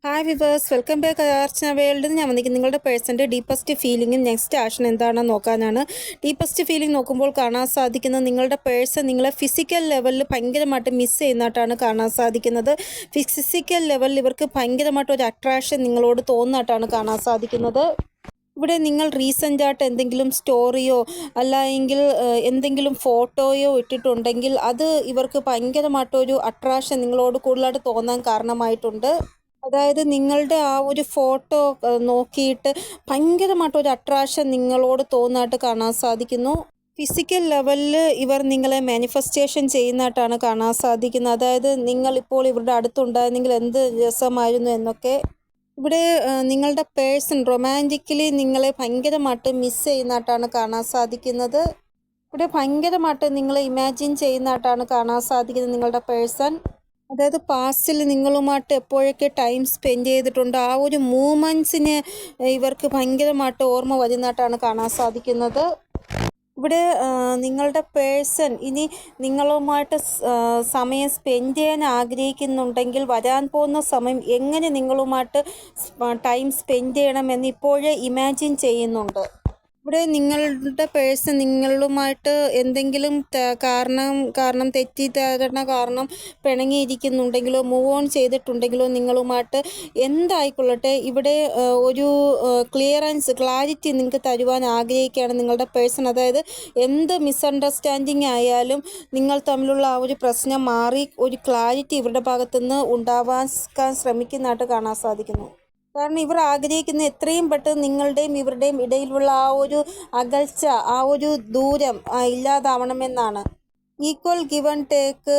Hi viewers, welcome back അർച്ചന വേൾഡിൽ ഞാൻ വന്നിരിക്കുന്നത് നിങ്ങളുടെ പേഴ്സൻ്റെ ഡീപ്പസ്റ്റ് ഫീലിംഗും നെക്സ്റ്റ് ആക്ഷൻ എന്താണെന്ന് നോക്കാനാണ്. ഡീപ്പസ്റ്റ് ഫീലിംഗ് നോക്കുമ്പോൾ കാണാൻ സാധിക്കുന്നത് നിങ്ങളുടെ പേഴ്സൺ നിങ്ങളെ ഫിസിക്കൽ ലെവലിൽ ഭയങ്കരമായിട്ട് മിസ് ചെയ്യുന്നതായിട്ടാണ് കാണാൻ സാധിക്കുന്നത്. ഫിസിക്കൽ ലെവലിൽ ഇവർക്ക് ഭയങ്കരമായിട്ട് ഒരു അട്രാക്ഷൻ നിങ്ങളോട് തോന്നുന്നതായിട്ടാണ് കാണാൻ സാധിക്കുന്നത്. ഇവിടെ നിങ്ങൾ റീസെൻ്റായിട്ട് എന്തെങ്കിലും സ്റ്റോറിയോ അല്ലെങ്കിൽ എന്തെങ്കിലും ഫോട്ടോയോ ഇട്ടിട്ടുണ്ടെങ്കിൽ അത് ഇവർക്ക് ഭയങ്കരമായിട്ടൊരു അട്രാക്ഷൻ നിങ്ങളോട് കൂടുതലായിട്ട് തോന്നാൻ കാരണമായിട്ടുണ്ട്. അതായത് നിങ്ങളുടെ ആ ഒരു ഫോട്ടോ നോക്കിയിട്ട് ഭയങ്കരമായിട്ടൊരു അട്രാക്ഷൻ നിങ്ങളോട് തോന്നാനായിട്ട് കാണാൻ സാധിക്കുന്നു. ഫിസിക്കൽ ലെവലിൽ ഇവർ നിങ്ങളെ മാനിഫെസ്റ്റേഷൻ ചെയ്യുന്നതായിട്ടാണ് കാണാൻ സാധിക്കുന്നത്. അതായത് നിങ്ങളിപ്പോൾ ഇവരുടെ അടുത്തുണ്ടായിരുന്നെങ്കിൽ എന്ത് രസമായിരുന്നു എന്നൊക്കെ. ഇവിടെ നിങ്ങളുടെ പേഴ്സൺ റൊമാൻറ്റിക്കലി നിങ്ങളെ ഭയങ്കരമായിട്ട് മിസ് ചെയ്യുന്നതായിട്ടാണ് കാണാൻ സാധിക്കുന്നത്. ഇവിടെ ഭയങ്കരമായിട്ട് നിങ്ങളെ ഇമാജിൻ ചെയ്യുന്നതായിട്ടാണ് കാണാൻ സാധിക്കുന്നത് നിങ്ങളുടെ പേഴ്സൺ. അതായത് പാസ്റ്റിൽ നിങ്ങളുമായിട്ട് എപ്പോഴൊക്കെ ടൈം സ്പെൻഡ് ചെയ്തിട്ടുണ്ട് ആ ഒരു മൂമെൻറ്റ്സിന് ഇവർക്ക് ഭയങ്കരമായിട്ട് ഓർമ്മ വരുന്നതായിട്ടാണ് കാണാൻ സാധിക്കുന്നത്. ഇവിടെ നിങ്ങളുടെ പേഴ്സൺ ഇനി നിങ്ങളുമായിട്ട് സമയം സ്പെൻഡ് ചെയ്യാൻ ആഗ്രഹിക്കുന്നുണ്ടെങ്കിൽ വരാൻ പോകുന്ന സമയം എങ്ങനെ നിങ്ങളുമായിട്ട് ടൈം സ്പെൻഡ് ചെയ്യണമെന്ന് ഇപ്പോഴേ ഇമാജിൻ ചെയ്യുന്നുണ്ട്. ഇവിടെ നിങ്ങളുടെ പേഴ്സൺ നിങ്ങളുമായിട്ട് എന്തെങ്കിലും കാരണം തെറ്റിദ്ധാരണ കാരണം പിണങ്ങിയിരിക്കുന്നുണ്ടെങ്കിലോ മൂവ് ഓൺ ചെയ്തിട്ടുണ്ടെങ്കിലോ നിങ്ങളുമായിട്ട് എന്തായിക്കൊള്ളട്ടെ ഇവിടെ ഒരു ക്ലാരിറ്റി നിങ്ങൾക്ക് തരുവാൻ ആഗ്രഹിക്കുകയാണ് നിങ്ങളുടെ പേഴ്സൺ. അതായത് എന്ത് മിസ്അണ്ടർസ്റ്റാൻഡിങ് ആയാലും നിങ്ങൾ തമ്മിലുള്ള ആ ഒരു പ്രശ്നം മാറി ഒരു ക്ലാരിറ്റി ഇവരുടെ ഭാഗത്തുനിന്ന് ഉണ്ടാവാൻ ശ്രമിക്കുന്നതായിട്ട് കാണാൻ സാധിക്കുന്നു. കാരണം ഇവർ ആഗ്രഹിക്കുന്ന എത്രയും പെട്ടെന്ന് നിങ്ങളുടെയും ഇവരുടെയും ഇടയിലുള്ള ആ ഒരു അകൽച്ച, ആ ഒരു ദൂരം ഇല്ലാതാവണമെന്നാണ്. ഈക്വൽ ഗിവ് ആൻഡ് ടേക്ക്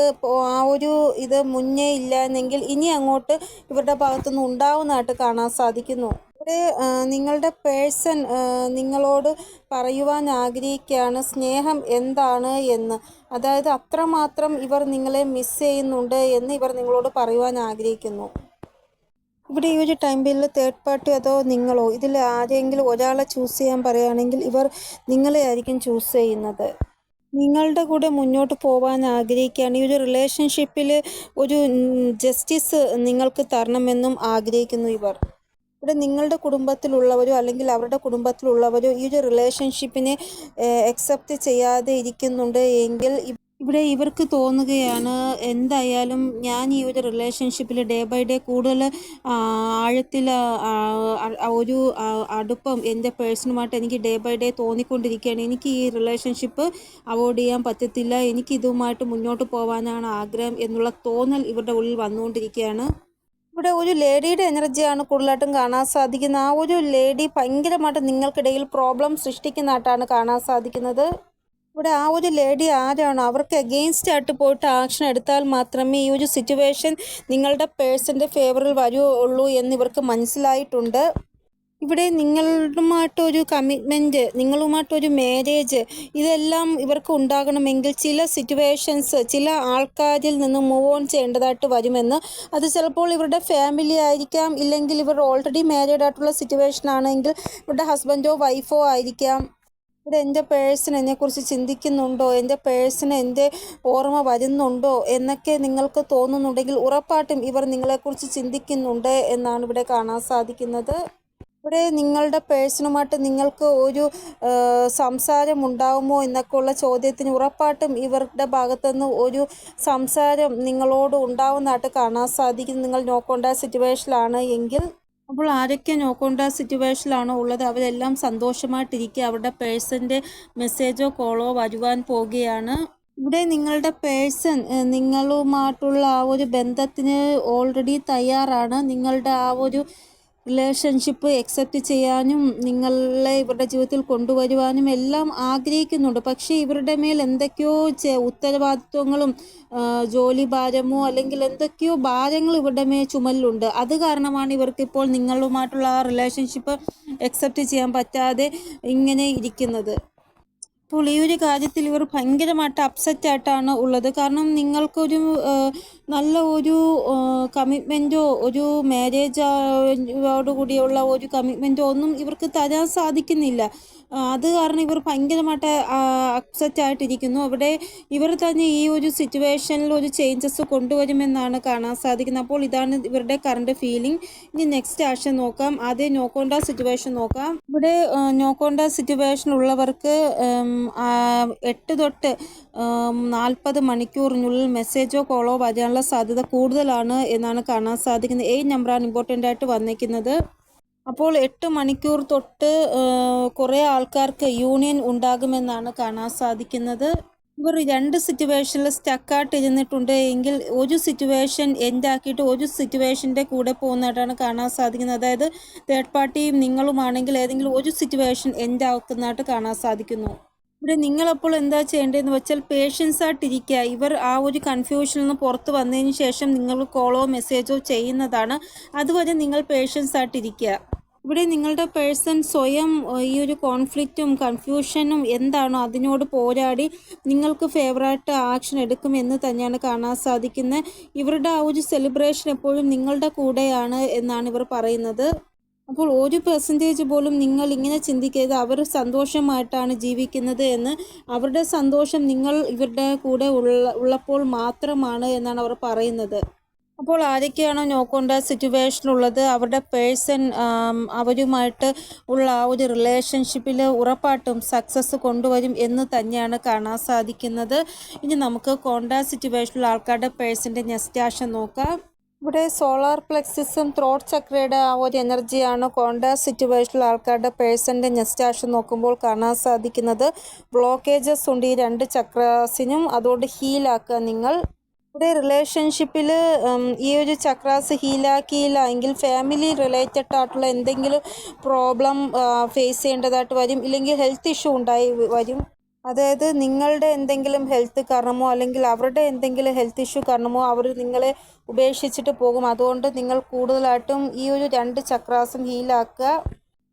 ആ ഒരു ഇത് മുന്നേ ഇല്ലാന്നെങ്കിൽ ഇനി അങ്ങോട്ട് ഇവരുടെ ഭാഗത്തുനിന്ന് ഉണ്ടാവുന്നതായിട്ട് കാണാൻ സാധിക്കുന്നു. ഇവിടെ നിങ്ങളുടെ പേഴ്സൺ നിങ്ങളോട് പറയുവാൻ ആഗ്രഹിക്കുകയാണ് സ്നേഹം എന്താണ് എന്ന്. അതായത് അത്രമാത്രം ഇവർ നിങ്ങളെ മിസ് ചെയ്യുന്നുണ്ട് എന്ന് ഇവർ നിങ്ങളോട് പറയുവാൻ ആഗ്രഹിക്കുന്നു. ഇവിടെ ഈ ഒരു ടൈമിൽ തേർഡ് പാർട്ടി അതോ നിങ്ങളോ ഇതിൽ ആരെങ്കിലും ഒരാളെ ചൂസ് ചെയ്യാൻ പറയുകയാണെങ്കിൽ ഇവർ നിങ്ങളെ ആയിരിക്കും ചൂസ് ചെയ്യുന്നത്. നിങ്ങളുടെ കൂടെ മുന്നോട്ട് പോകാൻ ആഗ്രഹിക്കുകയാണ്. ഈ ഒരു റിലേഷൻഷിപ്പിൽ ഒരു ജസ്റ്റിസ് നിങ്ങൾക്ക് തരണമെന്നും ആഗ്രഹിക്കുന്നു ഇവർ. ഇവിടെ നിങ്ങളുടെ കുടുംബത്തിലുള്ളവരോ അല്ലെങ്കിൽ അവരുടെ കുടുംബത്തിലുള്ളവരോ ഈ ഒരു റിലേഷൻഷിപ്പിനെ അക്സെപ്റ്റ് ചെയ്യാതെ ഇരിക്കുന്നുണ്ട് എങ്കിൽ ഇവിടെ ഇവർക്ക് തോന്നുകയാണ് എന്തായാലും ഞാൻ ഈ ഒരു റിലേഷൻഷിപ്പിൽ ഡേ ബൈ ഡേ കൂടുതൽ ആഴത്തിൽ ഒരു അടുപ്പം എൻ്റെ പേഴ്സണുമായിട്ട് എനിക്ക് ഡേ ബൈ ഡേ തോന്നിക്കൊണ്ടിരിക്കുകയാണ്. എനിക്ക് ഈ റിലേഷൻഷിപ്പ് അവോയ്ഡ് ചെയ്യാൻ പറ്റത്തില്ല, എനിക്ക് ഇതുമായിട്ട് മുന്നോട്ട് പോകാനാണ് ആഗ്രഹം എന്നുള്ള തോന്നൽ ഇവരുടെ ഉള്ളിൽ വന്നുകൊണ്ടിരിക്കുകയാണ്. ഇവിടെ ഒരു ലേഡിയുടെ എനർജിയാണ് കൂടുതലായിട്ടും കാണാൻ സാധിക്കുന്നത്. ആ ഒരു ലേഡി ഭയങ്കരമായിട്ട് നിങ്ങൾക്കിടയിൽ പ്രോബ്ലം സൃഷ്ടിക്കുന്നതായിട്ടാണ് കാണാൻ സാധിക്കുന്നത്. ഇവിടെ ആ ഒരു ലേഡി ആരാണോ അവർക്ക് അഗെയിൻസ്റ്റ് ആയിട്ട് പോയിട്ട് ആക്ഷൻ എടുത്താൽ മാത്രമേ ഈ ഒരു സിറ്റുവേഷൻ നിങ്ങളുടെ പേഴ്സൻ്റെ ഫേവറിൽ വരുള്ളൂ എന്ന് ഇവർക്ക് മനസ്സിലായിട്ടുണ്ട്. ഇവിടെ നിങ്ങളുമായിട്ടൊരു കമ്മിറ്റ്മെൻറ്റ്, നിങ്ങളുമായിട്ടൊരു മാരേജ് ഇതെല്ലാം ഇവർക്ക് ഉണ്ടാകണമെങ്കിൽ ചില സിറ്റുവേഷൻസ് ചില ആൾക്കാരിൽ നിന്ന് മൂവ് ഓൺ ചെയ്യേണ്ടതായിട്ട് വരുമെന്ന്. അത് ചിലപ്പോൾ ഇവരുടെ ഫാമിലി ആയിരിക്കാം, ഇല്ലെങ്കിൽ ഇവർ ഓൾറെഡി മാരീഡ് ആയിട്ടുള്ള സിറ്റുവേഷൻ ആണെങ്കിൽ ഇവരുടെ ഹസ്ബൻഡോ വൈഫോ ആയിരിക്കാം. ഇവിടെ എൻ്റെ പേഴ്സൺ എന്നെക്കുറിച്ച് ചിന്തിക്കുന്നുണ്ടോ, എൻ്റെ പേഴ്സണ് എൻ്റെ ഓർമ്മ വരുന്നുണ്ടോ എന്നൊക്കെ നിങ്ങൾക്ക് തോന്നുന്നുണ്ടെങ്കിൽ ഉറപ്പായിട്ടും ഇവർ നിങ്ങളെക്കുറിച്ച് ചിന്തിക്കുന്നുണ്ട് എന്നാണ് ഇവിടെ കാണാൻ സാധിക്കുന്നത്. ഇവിടെ നിങ്ങളുടെ പേഴ്സണുമായിട്ട് നിങ്ങൾക്ക് ഒരു സംസാരം ഉണ്ടാകുമോ എന്നൊക്കെ ഉള്ള ചോദ്യത്തിന് ഉറപ്പായിട്ടും ഇവരുടെ ഭാഗത്തുനിന്ന് ഒരു സംസാരം നിങ്ങളോട് ഉണ്ടാവുന്നതായിട്ട് കാണാൻ സാധിക്കും. നിങ്ങൾ നോ കോൺടാക്ട് സിറ്റുവേഷനിലാണ് എങ്കിൽ. അപ്പോൾ ആരൊക്കെ നോ കോൺടാക്ട് സിറ്റുവേഷനിലാണോ ഉള്ളത് അവരെല്ലാം സന്തോഷമായിട്ടിരിക്കുക. അവരുടെ പേഴ്സൻ്റെ മെസ്സേജോ കോളോ വരുവാൻ പോകുകയാണ്. ഇവിടെ നിങ്ങളുടെ പേഴ്സൺ നിങ്ങളുമായിട്ടുള്ള ആ ഒരു ബന്ധത്തിന് ഓൾറെഡി തയ്യാറാണ്. നിങ്ങളുടെ ആ ഒരു റിലേഷൻഷിപ്പ് അക്സെപ്റ്റ് ചെയ്യാനും നിങ്ങളെ ഇവരുടെ ജീവിതത്തിൽ കൊണ്ടുവരുവാനും എല്ലാം ആഗ്രഹിക്കുന്നുണ്ട്. പക്ഷേ ഇവരുടെ മേൽ എന്തൊക്കെയോ ഉത്തരവാദിത്വങ്ങളും ജോലി ഭാരമോ അല്ലെങ്കിൽ എന്തൊക്കെയോ ഭാരങ്ങൾ ഇവരുടെ മേൽ ചുമലിലുണ്ട്. അത് കാരണമാണ് ഇവർക്കിപ്പോൾ നിങ്ങളുമായിട്ടുള്ള ആ റിലേഷൻഷിപ്പ് അക്സെപ്റ്റ് ചെയ്യാൻ പറ്റാതെ ഇങ്ങനെ ഇരിക്കുന്നത്. അപ്പോൾ ഈ ഒരു കാര്യത്തിൽ ഇവർ ഭയങ്കരമായിട്ട് അപ്സെറ്റ് ആയിട്ടാണ് ഉള്ളത്. കാരണം നിങ്ങൾക്കൊരു നല്ല ഒരു കമ്മിറ്റ്മെൻറ്റോ ഒരു മാരേജോട് കൂടിയുള്ള ഒരു കമ്മിറ്റ്മെൻറ്റോ ഒന്നും ഇവർക്ക് തരാൻ സാധിക്കുന്നില്ല. അത് കാരണം ഇവർ ഭയങ്കരമായിട്ട് അപ്സെറ്റ് ആയിട്ടിരിക്കുന്നു. അവിടെ ഇവർ തന്നെ ഈ ഒരു സിറ്റുവേഷനിൽ ഒരു ചേഞ്ചസ് കൊണ്ടുവരുമെന്നാണ് കാണാൻ സാധിക്കുന്നത്. അപ്പോൾ ഇതാണ് ഇവരുടെ കറണ്ട് ഫീലിംഗ്. ഇനി നെക്സ്റ്റ് ആക്ഷൻ നോക്കാം. ആദ്യം നോക്കോണ്ട സിറ്റുവേഷൻ നോക്കാം. ഇവിടെ നോക്കോണ്ട സിറ്റുവേഷൻ ഉള്ളവർക്ക് 8 തൊട്ട് 40 മണിക്കൂറിനുള്ളിൽ മെസ്സേജോ കോളോ വരാനുള്ള സാധ്യത കൂടുതലാണ് എന്നാണ് കാണാൻ സാധിക്കുന്നത്. 8 നമ്പറാണ് ഇമ്പോർട്ടൻ്റ് ആയിട്ട് വന്നിരിക്കുന്നത്. അപ്പോൾ 8 മണിക്കൂർ തൊട്ട് കുറേ ആൾക്കാർക്ക് യൂണിയൻ ഉണ്ടാകുമെന്നാണ് കാണാൻ സാധിക്കുന്നത്. ഇവർ 2 സിറ്റുവേഷനിൽ സ്റ്റക്കായിട്ട് ഇരുന്നിട്ടുണ്ട് എങ്കിൽ ഒരു സിറ്റുവേഷൻ എൻഡാക്കിയിട്ട് ഒരു സിറ്റുവേഷൻ്റെ കൂടെ പോകുന്നതായിട്ടാണ് കാണാൻ സാധിക്കുന്നത്. അതായത് തേർഡ് പാർട്ടിയും നിങ്ങളുമാണെങ്കിൽ ഏതെങ്കിലും ഒരു സിറ്റുവേഷൻ എൻഡാക്കുന്നതായിട്ട് കാണാൻ സാധിക്കുന്നു. ഇവിടെ നിങ്ങളപ്പോൾ എന്താ ചെയ്യേണ്ടതെന്ന് വെച്ചാൽ പേഷ്യൻസ് ആയിട്ടിരിക്കുക. ഇവർ ആ ഒരു കൺഫ്യൂഷനിൽ നിന്ന് പുറത്ത് വന്നതിന് ശേഷം നിങ്ങൾ കോളോ മെസ്സേജോ ചെയ്യുന്നതാണ്. അതുവരെ നിങ്ങൾ പേഷ്യൻസ് ആയിട്ടിരിക്കുക. ഇവിടെ നിങ്ങളുടെ പേഴ്സൺ സ്വയം ഈ ഒരു കോൺഫ്ലിക്റ്റും കൺഫ്യൂഷനും എന്താണോ അതിനോട് പോരാടി നിങ്ങൾക്ക് ഫേവറായിട്ട് ആക്ഷൻ എടുക്കുമെന്ന് തന്നെയാണ് കാണാൻ സാധിക്കുന്നത്. ഇവരുടെ ആ ഒരു സെലിബ്രേഷൻ എപ്പോഴും നിങ്ങളുടെ കൂടെയാണ് എന്നാണ് ഇവർ പറയുന്നത്. അപ്പോൾ 1% പോലും നിങ്ങൾ ഇങ്ങനെ ചിന്തിക്കരുത് അവർ സന്തോഷമായിട്ടാണ് ജീവിക്കുന്നത് എന്ന്. അവരുടെ സന്തോഷം നിങ്ങൾ ഇവരുടെ കൂടെ ഉള്ളപ്പോൾ മാത്രമാണ് എന്നാണ് അവർ പറയുന്നത്. അപ്പോൾ ആരൊക്കെയാണോ നോക്കേണ്ട സിറ്റുവേഷനുള്ളത് അവരുടെ പേഴ്സൺ അവരുമായിട്ട് ഉള്ള ആ ഒരു റിലേഷൻഷിപ്പിൽ ഉറപ്പായിട്ടും സക്സസ് കൊണ്ടുവരും എന്ന് തന്നെയാണ് കാണാൻ സാധിക്കുന്നത്. ഇനി നമുക്ക് കോണ്ടാക്ട് സിറ്റുവേഷനിലുള്ള ആൾക്കാരുടെ പേഴ്സൻ്റെ നെക്സ്റ്റ് ആക്ഷൻ നോക്കാം. ഇവിടെ സോളാർ പ്ലെക്സസും ത്രോട്ട് ചക്രയുടെ ആ ഒരു എനർജിയാണ് കോണ്ടാക്ട് സിറ്റുവേഷനിലുള്ള ആൾക്കാരുടെ പേഴ്സൻ്റെ നെക്സ്റ്റ് ആക്ഷൻ നോക്കുമ്പോൾ കാണാൻ സാധിക്കുന്നത്. ബ്ലോക്കേജസ് ഉണ്ട് ഈ 2 ചക്രാസിനും, അതുകൊണ്ട് ഹീലാക്കുക നിങ്ങൾ. ഇവിടെ റിലേഷൻഷിപ്പിൽ ഈ ഒരു ചക്രാസ് ഹീലാക്കിയില്ല എങ്കിൽ ഫാമിലി റിലേറ്റഡ് ആയിട്ടുള്ള എന്തെങ്കിലും പ്രോബ്ലം ഫേസ് ചെയ്യേണ്ടതായിട്ട് വരും, ഇല്ലെങ്കിൽ ഹെൽത്ത് ഇഷ്യൂ ഉണ്ടായി വരും. അതായത് നിങ്ങളുടെ എന്തെങ്കിലും ഹെൽത്ത് കാരണമോ അല്ലെങ്കിൽ അവരുടെ എന്തെങ്കിലും ഹെൽത്ത് ഇഷ്യൂ കാരണമോ അവർ നിങ്ങളെ ഉപേക്ഷിച്ചിട്ട് പോകും. അതുകൊണ്ട് നിങ്ങൾ കൂടുതലായിട്ടും ഈ ഒരു 2 ചക്രാസും ഹീലാക്കുക.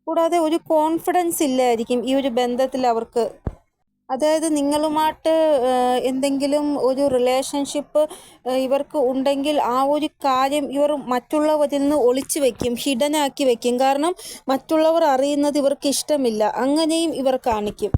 കൂടാതെ ഒരു കോൺഫിഡൻസ് ഇല്ലായിരിക്കും ഈ ഒരു ബന്ധത്തിൽ അവർക്ക്. അതായത് നിങ്ങളുമായിട്ട് എന്തെങ്കിലും ഒരു റിലേഷൻഷിപ്പ് ഇവർക്ക് ഉണ്ടെങ്കിൽ ആ ഒരു കാര്യം ഇവർ മറ്റുള്ളവരിൽ നിന്ന് ഒളിച്ചു വയ്ക്കും, ഹിഡനാക്കി വയ്ക്കും. കാരണം മറ്റുള്ളവർ അറിയുന്നത് ഇവർക്ക് ഇഷ്ടമില്ല, അങ്ങനെയും ഇവർ കാണിക്കും.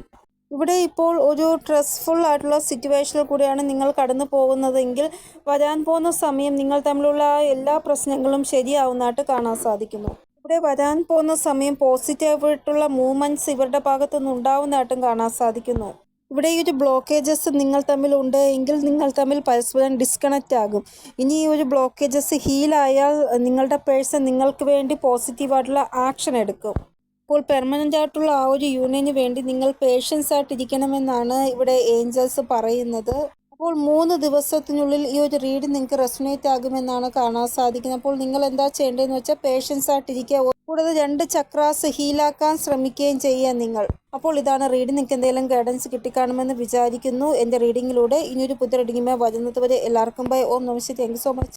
ഇവിടെ ഇപ്പോൾ ഒരു സ്ട്രെസ്ഫുൾ ആയിട്ടുള്ള സിറ്റുവേഷനിൽ കൂടിയാണ് നിങ്ങൾ കടന്നു പോകുന്നതെങ്കിൽ വരാൻ പോകുന്ന സമയം നിങ്ങൾ തമ്മിലുള്ള എല്ലാ പ്രശ്നങ്ങളും ശരിയാവുന്നതായിട്ട് കാണാൻ സാധിക്കുന്നു. ഇവിടെ വരാൻ പോകുന്ന സമയം പോസിറ്റീവായിട്ടുള്ള മൂവ്മെൻറ്റ്സ് ഇവരുടെ ഭാഗത്തുനിന്ന് ഉണ്ടാവുന്നതായിട്ടും കാണാൻ സാധിക്കുന്നു. ഇവിടെ ഈ ഒരു ബ്ലോക്കേജസ് നിങ്ങൾ തമ്മിലുണ്ട് എങ്കിൽ നിങ്ങൾ തമ്മിൽ പരസ്പരം ഡിസ്കണക്റ്റ് ആകും. ഇനി ഈ ഒരു ബ്ലോക്കേജസ് ഹീലായാൽ നിങ്ങളുടെ പേഴ്സൺ നിങ്ങൾക്ക് വേണ്ടി പോസിറ്റീവായിട്ടുള്ള ആക്ഷൻ എടുക്കും. അപ്പോൾ പെർമനൻ്റ് ആയിട്ടുള്ള ആ ഒരു യൂണിയന് വേണ്ടി നിങ്ങൾ പേഷ്യൻസ് ആയിട്ടിരിക്കണമെന്നാണ് ഇവിടെ ഏഞ്ചൽസ് പറയുന്നത്. അപ്പോൾ 3 ദിവസത്തിനുള്ളിൽ ഈ ഒരു റീഡ് നിങ്ങൾക്ക് റെസൊനേറ്റ് ആകുമെന്നാണ് കാണാൻ സാധിക്കുന്നത്. അപ്പോൾ നിങ്ങൾ എന്താ ചെയ്യേണ്ടതെന്ന് വെച്ചാൽ പേഷ്യൻസ് ആയിട്ടിരിക്കുക. കൂടാതെ 2 ചക്രാസ് ഹീലാക്കാൻ ശ്രമിക്കുകയും ചെയ്യുക നിങ്ങൾ. അപ്പോൾ ഇതാണ് റീഡിംഗ്. നിങ്ങൾക്ക് എന്തെങ്കിലും ഗൈഡൻസ് കിട്ടിക്കാണുമെന്ന് വിചാരിക്കുന്നു എൻ്റെ റീഡിങ്ങിലൂടെ. ഇനിയൊരു പുതിയ റീഡിങ്ങുമായി വരുന്നത് വരെ എല്ലാവർക്കും ബൈ. ഓം നമസ്തേ. Thank you so much.